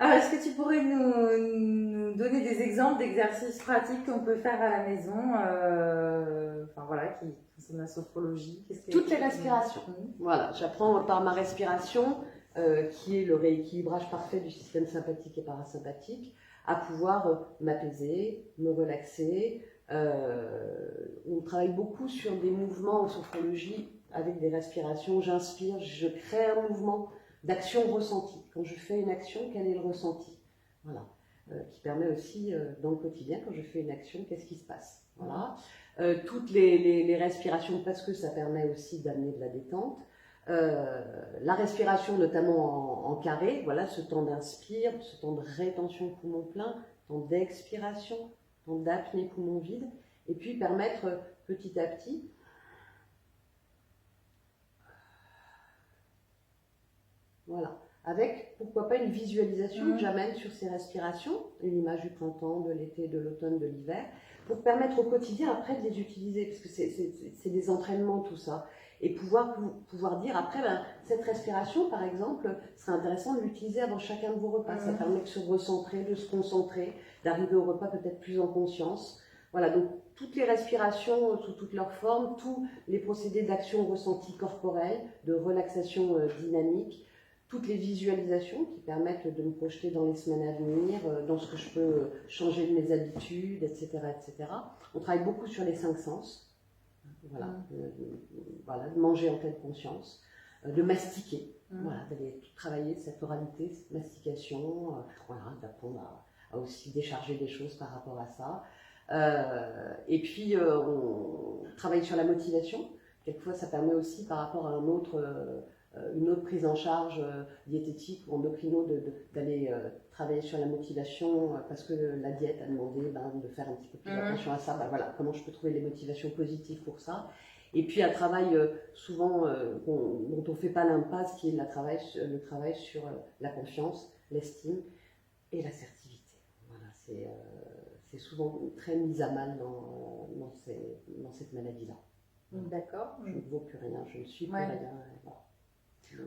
Alors, est-ce que tu pourrais nous donner des exemples d'exercices pratiques qu'on peut faire à la maison, enfin voilà, qui concernent la sophrologie? Toutes les respirations. Voilà, j'apprends par ma respiration, qui est le rééquilibrage parfait du système sympathique et parasympathique, à pouvoir m'apaiser, me relaxer. On travaille beaucoup sur des mouvements en sophrologie avec des respirations. J'inspire, je crée un mouvement d'action ressentie. Quand je fais une action, quel est le ressenti? Voilà. Qui permet aussi, dans le quotidien, quand je fais une action, qu'est-ce qui se passe? Voilà. Toutes les respirations, parce que ça permet aussi d'amener de la détente. La respiration, notamment en carré, voilà, ce temps d'inspire, ce temps de rétention poumon plein, temps d'expiration, temps d'apnée poumon vide, et puis permettre petit à petit, voilà, avec pourquoi pas une visualisation que j'amène sur ces respirations, une image du printemps, de l'été, de l'automne, de l'hiver, pour permettre au quotidien après de les utiliser, parce que c'est des entraînements tout ça, et pouvoir dire après, ben, cette respiration par exemple, c'est intéressant de l'utiliser avant chacun de vos repas, ça permet de se recentrer, de se concentrer, d'arriver au repas peut-être plus en conscience. Voilà, donc toutes les respirations sous toutes leurs formes, tous les procédés d'action ressentie corporelle, de relaxation dynamique, toutes les visualisations qui permettent de me projeter dans les semaines à venir, dans ce que je peux changer de mes habitudes, etc., etc. On travaille beaucoup sur les 5 sens, voilà, voilà, de manger en pleine conscience, de mastiquer, voilà, d'aller travailler cette oralité, cette mastication, voilà, d'apprendre à aussi décharger des choses par rapport à ça. Et puis, on travaille sur la motivation. Quelquefois, ça permet aussi, par rapport à une autre prise en charge diététique ou endocrino, d'aller travailler sur la motivation parce que la diète a demandé de faire un petit peu plus attention à ça. Voilà, comment je peux trouver les motivations positives pour ça. Et puis un travail souvent dont on ne fait pas l'impasse, qui est le travail sur la confiance, l'estime et l'assertivité. Voilà, c'est souvent très mis à mal dans cette maladie-là. D'accord. Je ne vaux plus rien, je ne suis plus rien. Voilà.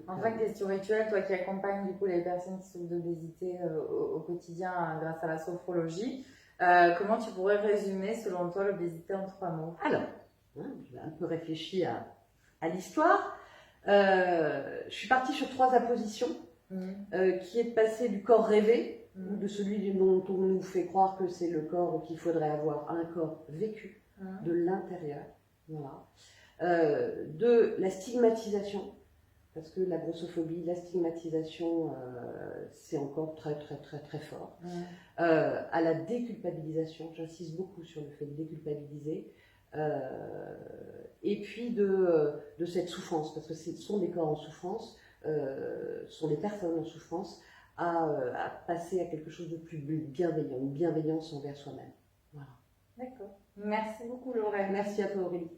Enfin, question rituelle, toi qui accompagnes du coup les personnes qui souffrent d'obésité au quotidien grâce à la sophrologie, comment tu pourrais résumer selon toi l'obésité en 3 mots? Alors, j'ai un peu réfléchi à l'histoire. Je suis partie sur 3 appositions, qui est de passer du corps rêvé, de celui dont on nous fait croire que c'est le corps qu'il faudrait avoir, à un corps vécu, de l'intérieur. Voilà. De la stigmatisation, parce que la grossophobie, la stigmatisation, c'est encore très très très très fort. À la déculpabilisation, j'insiste beaucoup sur le fait de déculpabiliser, et puis de cette souffrance, parce que ce sont des corps en souffrance, ce sont des personnes en souffrance, à passer à quelque chose de plus bienveillant, une bienveillance envers soi-même. Voilà. D'accord. Merci beaucoup Laurel. Merci à toi Aurélie.